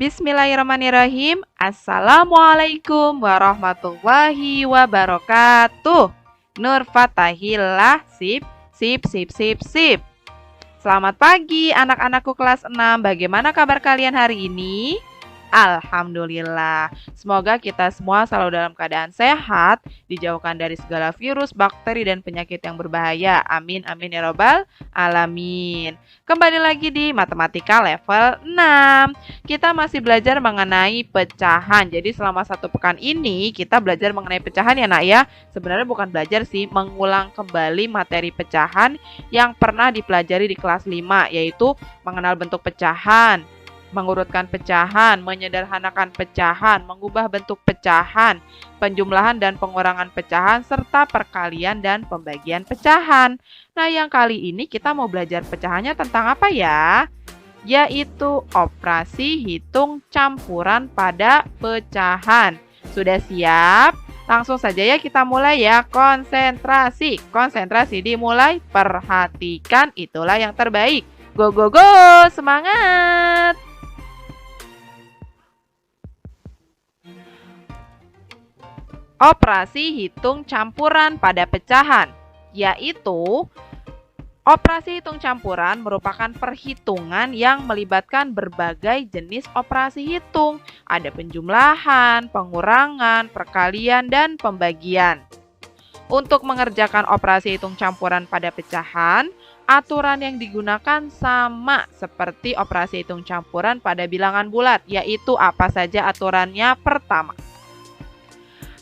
Bismillahirrahmanirrahim. Assalamualaikum warahmatullahi wabarakatuh. Nur Fatahillah, sip, sip, sip, sip, sip. Selamat pagi anak-anakku kelas 6. Bagaimana kabar kalian hari ini? Alhamdulillah. Semoga kita semua selalu dalam keadaan sehat, dijauhkan dari segala virus, bakteri, dan penyakit yang berbahaya. Amin, amin ya robbal alamin. Kembali lagi di matematika level 6. Kita masih belajar mengenai pecahan. Jadi selama 1 pekan ini kita belajar mengenai pecahan ya nak ya. Sebenarnya bukan belajar sih, mengulang kembali materi pecahan yang pernah dipelajari di kelas 5, yaitu mengenal bentuk pecahan, mengurutkan pecahan, menyederhanakan pecahan, mengubah bentuk pecahan, penjumlahan dan pengurangan pecahan, serta perkalian dan pembagian pecahan. Nah, yang kali ini kita mau belajar pecahannya tentang apa ya? Yaitu operasi hitung campuran pada pecahan. Sudah siap? Langsung saja ya kita mulai ya. Konsentrasi. Konsentrasi dimulai. Perhatikan, itulah yang terbaik. Go, go, go! Semangat! Operasi hitung campuran pada pecahan, yaitu operasi hitung campuran merupakan perhitungan yang melibatkan berbagai jenis operasi hitung. Ada penjumlahan, pengurangan, perkalian, dan pembagian. Untuk mengerjakan operasi hitung campuran pada pecahan, aturan yang digunakan sama seperti operasi hitung campuran pada bilangan bulat, yaitu apa saja aturannya? Pertama,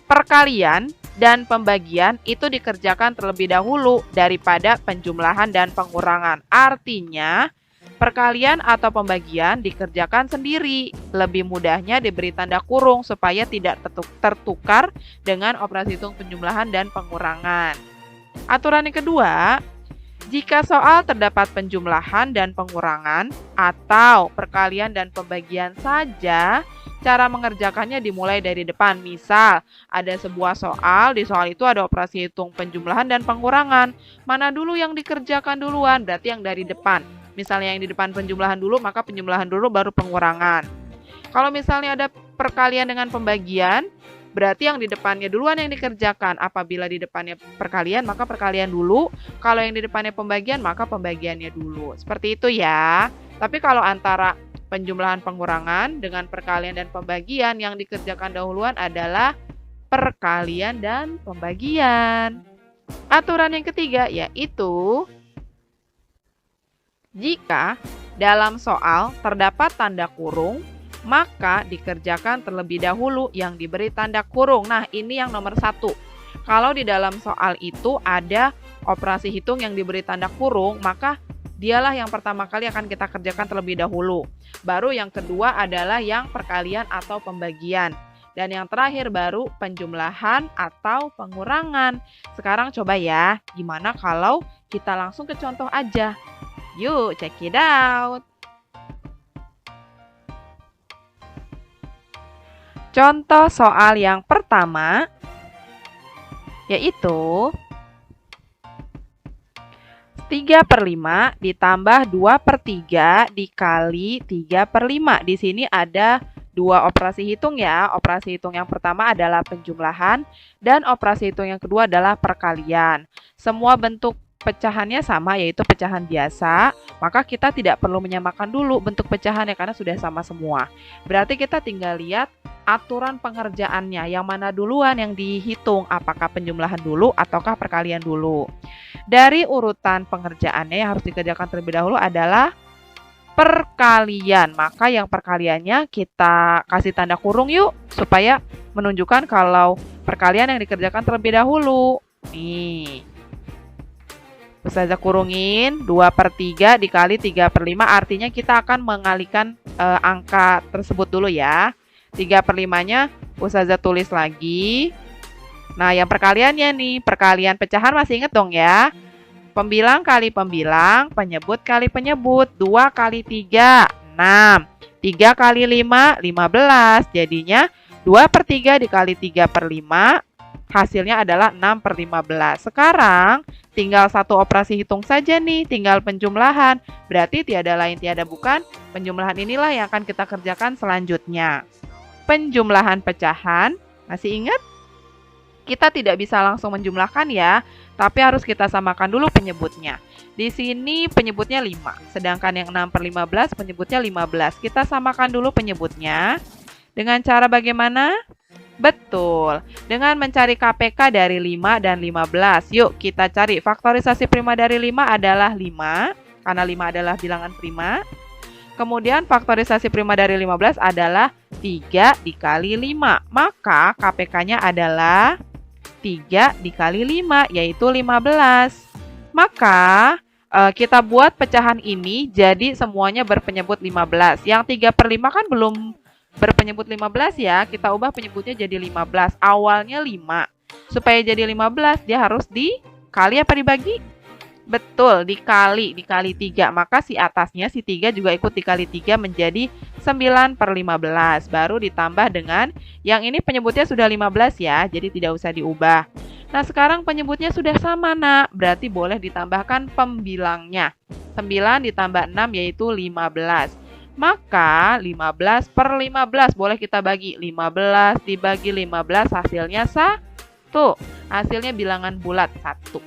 perkalian dan pembagian itu dikerjakan terlebih dahulu daripada penjumlahan dan pengurangan. Artinya, perkalian atau pembagian dikerjakan sendiri. Lebih mudahnya diberi tanda kurung supaya tidak tertukar dengan operasi hitung penjumlahan dan pengurangan. Aturan yang kedua, jika soal terdapat penjumlahan dan pengurangan atau perkalian dan pembagian saja, cara mengerjakannya dimulai dari depan. Misal, ada sebuah soal, di soal itu ada operasi hitung penjumlahan dan pengurangan. Mana dulu yang dikerjakan duluan? Berarti yang dari depan. Misalnya yang di depan penjumlahan dulu, maka penjumlahan dulu baru pengurangan. Kalau misalnya ada perkalian dengan pembagian, berarti yang di depannya duluan yang dikerjakan. Apabila di depannya perkalian, maka perkalian dulu. Kalau yang di depannya pembagian, maka pembagiannya dulu. Seperti itu ya. Tapi kalau antara penjumlahan pengurangan dengan perkalian dan pembagian, yang dikerjakan dahuluan adalah perkalian dan pembagian. Aturan yang ketiga yaitu jika dalam soal terdapat tanda kurung, maka dikerjakan terlebih dahulu yang diberi tanda kurung. Nah, ini yang nomor 1. Kalau di dalam soal itu ada operasi hitung yang diberi tanda kurung, maka dialah yang pertama kali akan kita kerjakan terlebih dahulu. Baru yang kedua adalah yang perkalian atau pembagian. Dan yang terakhir baru penjumlahan atau pengurangan. Sekarang coba ya, gimana kalau kita langsung ke contoh aja? Yuk, check it out. Contoh soal yang pertama yaitu 3/5 ditambah 2/3 dikali 3/5. Di sini ada 2 operasi hitung ya. Operasi hitung yang pertama adalah penjumlahan dan operasi hitung yang kedua adalah perkalian. Semua bentuk pecahannya sama, yaitu pecahan biasa. Maka kita tidak perlu menyamakan dulu bentuk pecahannya karena sudah sama semua. Berarti kita tinggal lihat aturan pengerjaannya. Yang mana duluan yang dihitung? Apakah penjumlahan dulu ataukah perkalian dulu? Dari urutan pengerjaannya yang harus dikerjakan terlebih dahulu adalah perkalian. Maka yang perkaliannya kita kasih tanda kurung yuk, supaya menunjukkan kalau perkalian yang dikerjakan terlebih dahulu. Nih, Ustazah kurungin 2/3 dikali 3/5, artinya kita akan mengalihkan angka tersebut dulu ya. 3/5-nya Ustazah tulis lagi. Nah, yang perkaliannya nih, perkalian pecahan masih inget dong ya. Pembilang kali pembilang, penyebut kali penyebut. 2 kali 3, 6. 3 kali 5, 15. Jadinya 2/3 dikali 3/5 hasilnya adalah 6/15. Sekarang tinggal satu operasi hitung saja nih, tinggal penjumlahan. Berarti tiada lain tiada bukan, penjumlahan inilah yang akan kita kerjakan selanjutnya. Penjumlahan pecahan, masih ingat? Kita tidak bisa langsung menjumlahkan ya, tapi harus kita samakan dulu penyebutnya. Di sini penyebutnya 5, sedangkan yang 6/15 penyebutnya 15. Kita samakan dulu penyebutnya. Dengan cara bagaimana? Betul, dengan mencari KPK dari 5 dan 15. Yuk kita cari. Faktorisasi prima dari 5 adalah 5, karena 5 adalah bilangan prima. Kemudian faktorisasi prima dari 15 adalah 3 dikali 5. Maka KPK-nya adalah 3 dikali 5, yaitu 15. Maka kita buat pecahan ini jadi semuanya berpenyebut 15. Yang 3/5 kan belum berpenyebut 15 ya, kita ubah penyebutnya jadi 15. Awalnya 5. Supaya jadi 15, dia harus dikali apa dibagi? Betul, dikali 3. Maka si atasnya, si 3 juga ikut dikali 3 menjadi 9/15. Baru ditambah dengan, yang ini penyebutnya sudah 15 ya, jadi tidak usah diubah. Nah, sekarang penyebutnya sudah sama, nak. Berarti boleh ditambahkan pembilangnya. 9 ditambah 6 yaitu 15. Maka 15/15 boleh kita bagi. 15 dibagi 15 hasilnya 1. Hasilnya bilangan bulat 1.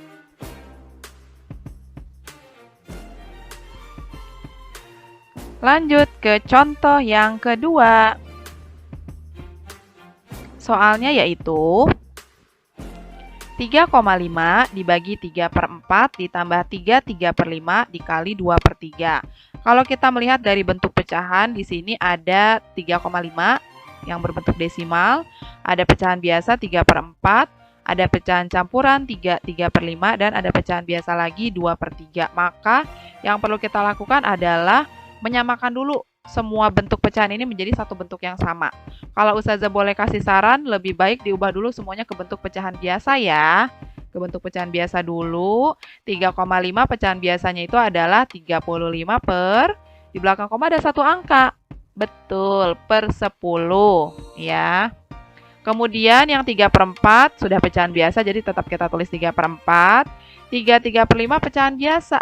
Lanjut ke contoh yang kedua. Soalnya yaitu 3,5 dibagi 3/4 ditambah 3/5 dikali 2/3. Kalau kita melihat dari bentuk pecahan, di sini ada 3,5 yang berbentuk desimal, ada pecahan biasa 3/4, ada pecahan campuran 3/5, dan ada pecahan biasa lagi 2/3. Maka yang perlu kita lakukan adalah menyamakan dulu semua bentuk pecahan ini menjadi satu bentuk yang sama. Kalau Ustazah boleh kasih saran, lebih baik diubah dulu semuanya ke bentuk pecahan biasa ya. Ke bentuk pecahan biasa dulu. 3,5 pecahan biasanya itu adalah 35 per, di belakang koma ada satu angka. Betul, per 10 ya. Kemudian yang 3/4 sudah pecahan biasa, jadi tetap kita tulis 3/4. 3/5 pecahan biasa,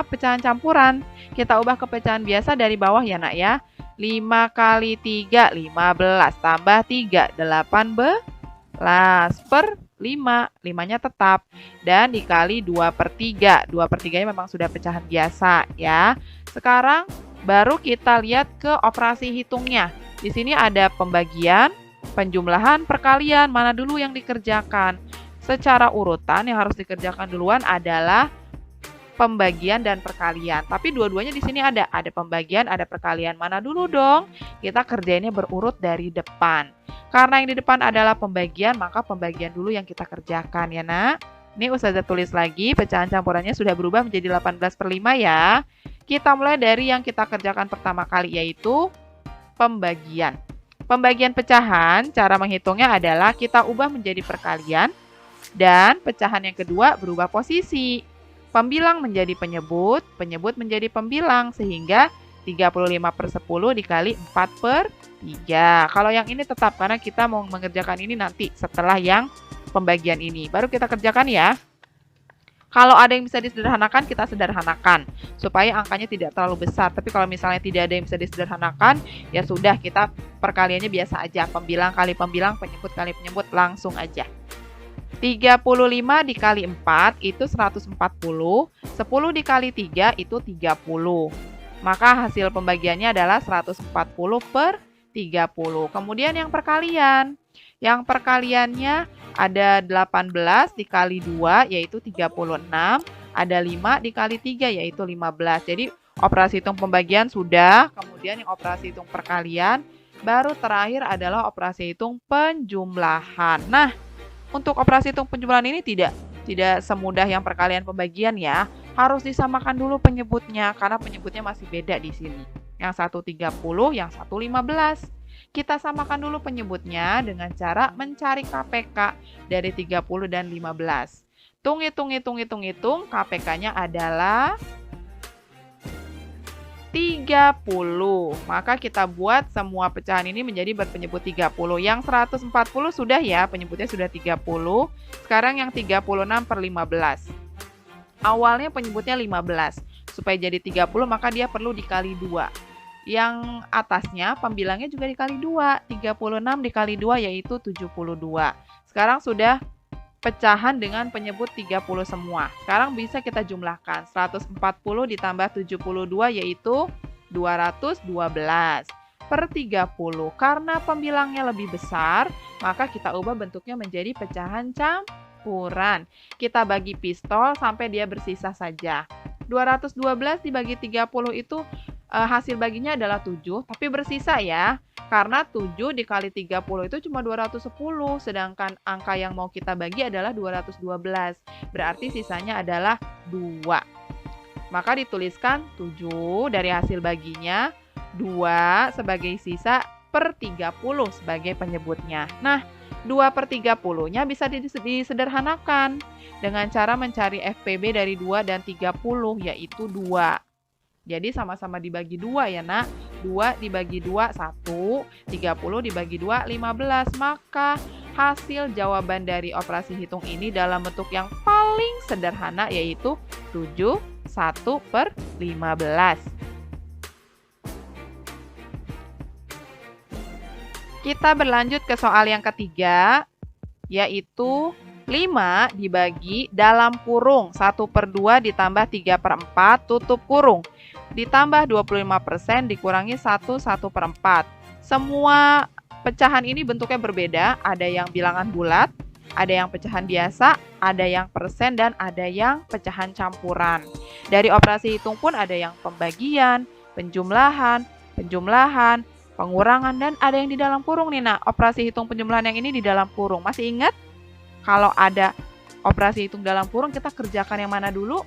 pecahan campuran. Kita ubah ke pecahan biasa dari bawah ya nak ya. 5 kali 3, 15. Tambah 3, 18 per 5. 5-nya tetap. Dan dikali 2/3. 2/3-nya memang sudah pecahan biasa ya. Sekarang baru kita lihat ke operasi hitungnya. Di sini ada pembagian, penjumlahan, perkalian. Mana dulu yang dikerjakan? Secara urutan yang harus dikerjakan duluan adalah pembagian dan perkalian. Tapi dua-duanya di sini ada pembagian, ada perkalian. Mana dulu dong? Kita kerjainnya berurut dari depan. Karena yang di depan adalah pembagian, maka pembagian dulu yang kita kerjakan ya nak. Ini Ustazah tulis lagi, pecahan campurannya sudah berubah menjadi 18/5 ya. Kita mulai dari yang kita kerjakan pertama kali, yaitu pembagian. Pembagian pecahan, cara menghitungnya adalah kita ubah menjadi perkalian, dan pecahan yang kedua berubah posisi. Pembilang menjadi penyebut, penyebut menjadi pembilang, sehingga 35/10 dikali 4/3. Kalau yang ini tetap, karena kita mau mengerjakan ini nanti setelah yang pembagian ini. Baru kita kerjakan ya. Kalau ada yang bisa disederhanakan, kita sederhanakan. Supaya angkanya tidak terlalu besar. Tapi kalau misalnya tidak ada yang bisa disederhanakan, ya sudah, kita perkaliannya biasa aja. Pembilang kali pembilang, penyebut kali penyebut, langsung aja. 35 dikali 4 itu 140. 10 dikali 3 itu 30. Maka hasil pembagiannya adalah 140/30. Kemudian yang perkalian. Yang perkaliannya ada 18 dikali 2 yaitu 36. Ada 5 dikali 3 yaitu 15. Jadi operasi hitung pembagian sudah. Kemudian yang operasi hitung perkalian. Baru terakhir adalah operasi hitung penjumlahan. Nah, untuk operasi hitung penjumlahan ini tidak semudah yang perkalian pembagian ya. Harus disamakan dulu penyebutnya karena penyebutnya masih beda di sini. Yang satu 30, yang satu 15. Kita samakan dulu penyebutnya dengan cara mencari KPK dari 30 dan 15. Hitung, KPK-nya adalah 30. Maka kita buat semua pecahan ini menjadi berpenyebut 30. Yang 140 sudah ya, penyebutnya sudah 30. Sekarang yang 36 per 15. Awalnya penyebutnya 15. Supaya jadi 30 maka dia perlu dikali 2. Yang atasnya pembilangnya juga dikali 2. 36 dikali 2 yaitu 72. Sekarang sudah pecahan dengan penyebut 30 semua. Sekarang bisa kita jumlahkan. 140 ditambah 72 yaitu 212 per 30. Karena pembilangnya lebih besar, maka kita ubah bentuknya menjadi pecahan campuran. Kita bagi pistol sampai dia bersisa saja. 212 dibagi 30 itu hasil baginya adalah 7, tapi bersisa ya. Karena 7 dikali 30 itu cuma 210, sedangkan angka yang mau kita bagi adalah 212. Berarti sisanya adalah 2. Maka dituliskan 7 dari hasil baginya, 2 sebagai sisa per 30 sebagai penyebutnya. Nah, 2 per 30-nya bisa disederhanakan dengan cara mencari FPB dari 2 dan 30, yaitu 2. Jadi sama-sama dibagi 2 ya nak. 2 dibagi 2, 1. 30 dibagi 2, 15. Maka hasil jawaban dari operasi hitung ini dalam bentuk yang paling sederhana yaitu 71 per 15. Kita berlanjut ke soal yang ketiga, yaitu 5 dibagi dalam kurung 1 per 2 ditambah 3 per 4 tutup kurung. Ditambah 25% dikurangi 1 per 4. Semua pecahan ini bentuknya berbeda, ada yang bilangan bulat, ada yang pecahan biasa, ada yang persen, dan ada yang pecahan campuran. Dari operasi hitung pun ada yang pembagian, penjumlahan, pengurangan, dan ada yang di dalam kurung nih. Nah, operasi hitung penjumlahan yang ini di dalam kurung. Masih ingat? Kalau ada operasi hitung dalam kurung, kita kerjakan yang mana dulu?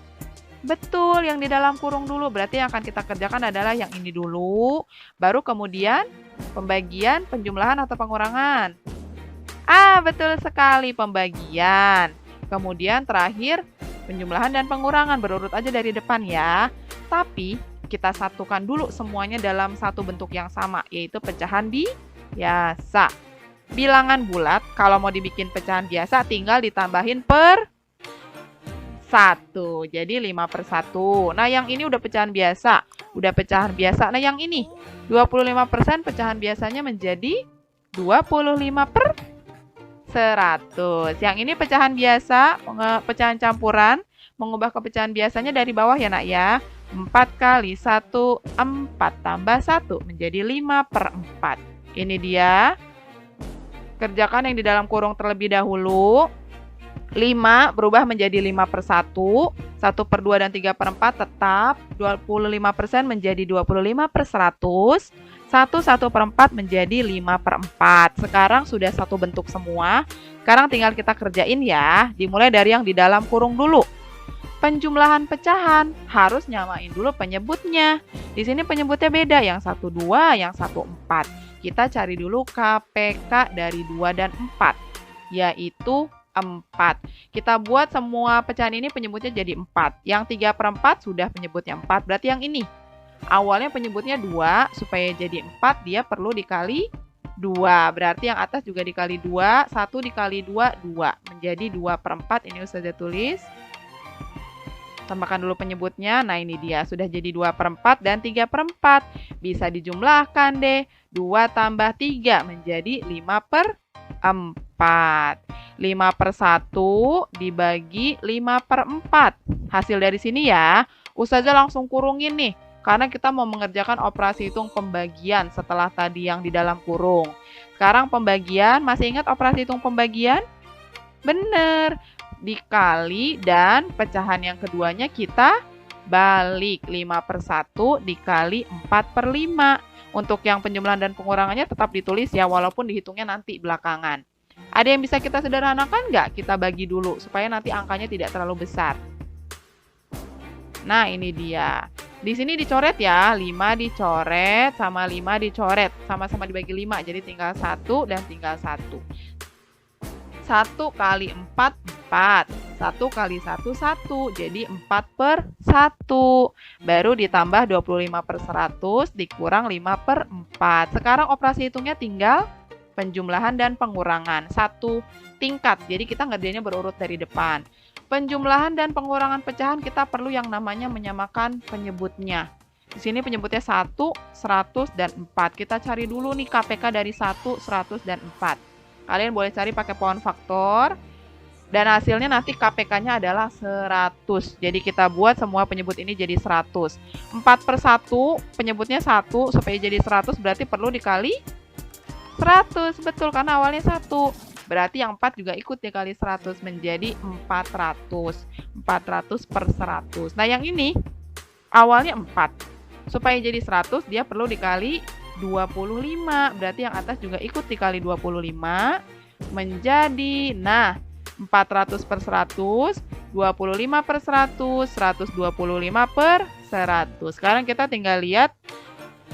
Betul, yang di dalam kurung dulu. Berarti yang akan kita kerjakan adalah yang ini dulu, baru kemudian pembagian, penjumlahan, atau pengurangan. Betul sekali, pembagian. Kemudian terakhir penjumlahan dan pengurangan, berurut aja dari depan ya. Tapi kita satukan dulu semuanya dalam satu bentuk yang sama, yaitu pecahan biasa. Bilangan bulat, kalau mau dibikin pecahan biasa tinggal ditambahin per 1. Jadi 5 per 1. Nah, yang ini udah pecahan biasa. Nah, yang ini 25% pecahan biasanya menjadi 25 per 100. Yang ini pecahan biasa, pecahan campuran. Mengubah ke pecahan biasanya dari bawah ya nak ya. 4 kali 1, 4 tambah 1 menjadi 5 per 4. Ini dia. Kerjakan yang di dalam kurung terlebih dahulu. 5 berubah menjadi 5 per 1, 1 per 2 dan 3 per 4 tetap, 25% menjadi 25 per 100, 1 per 4 menjadi 5 per 4. Sekarang sudah satu bentuk semua, sekarang tinggal kita kerjain ya, dimulai dari yang di dalam kurung dulu. Penjumlahan pecahan harus nyamain dulu penyebutnya. Di sini penyebutnya beda, yang 1 2, yang 1 4. Kita cari dulu KPK dari 2 dan 4, yaitu 4. Kita buat semua pecahan ini penyebutnya jadi 4. Yang 3 per 4 sudah penyebutnya 4. Berarti yang ini. Awalnya penyebutnya 2. Supaya jadi 4 dia perlu dikali 2. Berarti yang atas juga dikali 2. 1 dikali 2, 2. Menjadi 2 per 4. Ini Ustazah tulis. Tambahkan dulu penyebutnya. Nah ini dia. Sudah jadi 2 per 4 dan 3 per 4. Bisa dijumlahkan deh. 2 tambah 3 menjadi 5 per 4. 5 per 1 dibagi 5 per 4. Hasil dari sini ya, Ustazah langsung kurungin nih. Karena kita mau mengerjakan operasi hitung pembagian setelah tadi yang di dalam kurung. Sekarang pembagian, masih ingat operasi hitung pembagian? Bener, dikali dan pecahan yang keduanya kita balik. 5 per 1 dikali 4 per 5. Untuk yang penjumlahan dan pengurangannya tetap ditulis ya, walaupun dihitungnya nanti belakangan. Ada yang bisa kita sederhanakan nggak? Kita bagi dulu, supaya nanti angkanya tidak terlalu besar. Nah, ini dia. Di sini dicoret ya, 5 dicoret sama 5 dicoret. Sama-sama dibagi 5, jadi tinggal 1 dan tinggal 1. 1 kali 4, 4. 1 kali 1, 1. Jadi 4/1. Baru ditambah 25/100 dikurang 5/4. Sekarang operasi hitungnya tinggal penjumlahan dan pengurangan. Satu tingkat, jadi kita ngerjainnya berurut dari depan. Penjumlahan dan pengurangan pecahan kita perlu yang namanya menyamakan penyebutnya. Di sini penyebutnya 1, 100, dan 4. Kita cari dulu nih KPK dari 1, 100, dan 4. Kalian boleh cari pakai pohon faktor. Dan hasilnya nanti KPK-nya adalah 100. Jadi kita buat semua penyebut ini jadi 100. 4/1 penyebutnya 1. Supaya jadi 100 berarti perlu dikali 100. Betul, karena awalnya 1. Berarti yang 4 juga ikut dikali 100 menjadi 400. 400/100. Nah yang ini awalnya 4. Supaya jadi 100 dia perlu dikali 25. Berarti yang atas juga ikut dikali 25 menjadi, nah, 400/100, 25/100, 125/100. Sekarang kita tinggal lihat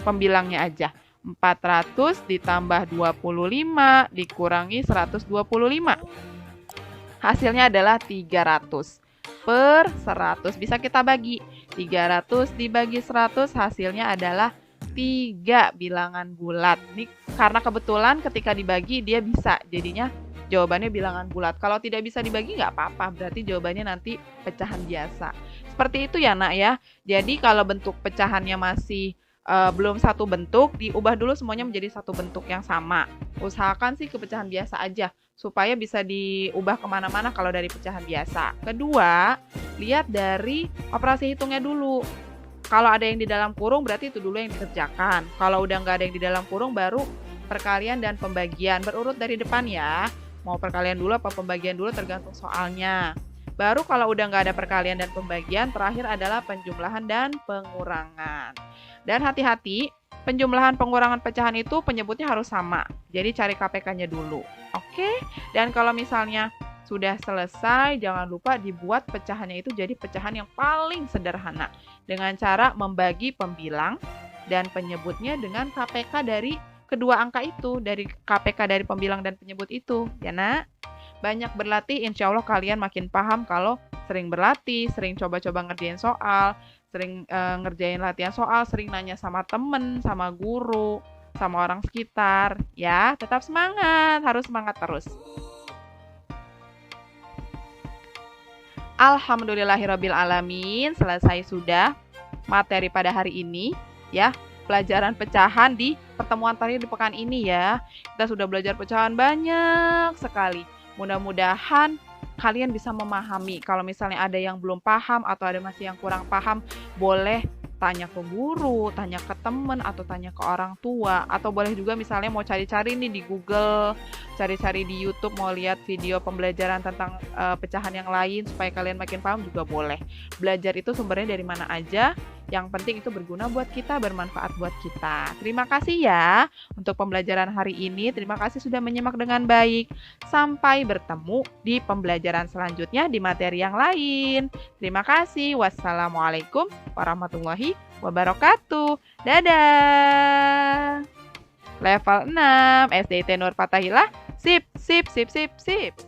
pembilangnya aja. 400 ditambah 25 dikurangi 125. Hasilnya adalah 300/100. Bisa kita bagi. 300 dibagi 100 hasilnya adalah 3 bilangan bulat. Ini karena kebetulan ketika dibagi dia bisa. Jadinya jawabannya bilangan bulat. Kalau tidak bisa dibagi nggak apa-apa, berarti jawabannya nanti pecahan biasa. Seperti itu ya nak ya. Jadi kalau bentuk pecahannya masih belum satu bentuk, diubah dulu semuanya menjadi satu bentuk yang sama. Usahakan sih ke pecahan biasa aja, supaya bisa diubah kemana-mana kalau dari pecahan biasa. Kedua, lihat dari operasi hitungnya dulu. Kalau ada yang di dalam kurung berarti itu dulu yang dikerjakan. Kalau udah nggak ada yang di dalam kurung baru perkalian dan pembagian. Berurut dari depan ya. Mau perkalian dulu apa pembagian dulu tergantung soalnya. Baru kalau udah nggak ada perkalian dan pembagian, terakhir adalah penjumlahan dan pengurangan. Dan hati-hati, penjumlahan pengurangan pecahan itu penyebutnya harus sama. Jadi cari KPK-nya dulu. Oke? Dan kalau misalnya sudah selesai, jangan lupa dibuat pecahannya itu jadi pecahan yang paling sederhana. Dengan cara membagi pembilang dan penyebutnya dengan KPK dari kedua angka itu, dari KPK dari pembilang dan penyebut itu, ya nak? Banyak berlatih, insya Allah kalian makin paham kalau sering berlatih, sering coba-coba ngerjain soal, sering ngerjain latihan soal, sering nanya sama temen, sama guru, sama orang sekitar. Ya, tetap semangat, harus semangat terus. Alhamdulillahirrabbilalamin, selesai sudah materi pada hari ini, ya. Pelajaran pecahan di pertemuan terakhir di pekan ini ya. Kita sudah belajar pecahan banyak sekali. Mudah-mudahan kalian bisa memahami. Kalau misalnya ada yang belum paham atau ada masih yang kurang paham, boleh tanya ke guru, tanya ke temen, atau tanya ke orang tua. Atau boleh juga misalnya mau cari-cari nih di Google, cari-cari di YouTube, mau lihat video pembelajaran tentang pecahan yang lain supaya kalian makin paham juga boleh. Belajar itu sumbernya dari mana aja. Yang penting itu berguna buat kita, bermanfaat buat kita. Terima kasih ya untuk pembelajaran hari ini. Terima kasih sudah menyimak dengan baik. Sampai bertemu di pembelajaran selanjutnya di materi yang lain. Terima kasih. Wassalamualaikum warahmatullahi wabarakatuh. Dadah. Level 6 SDIT Nur Fatahillah. Sip, sip, sip, sip, sip.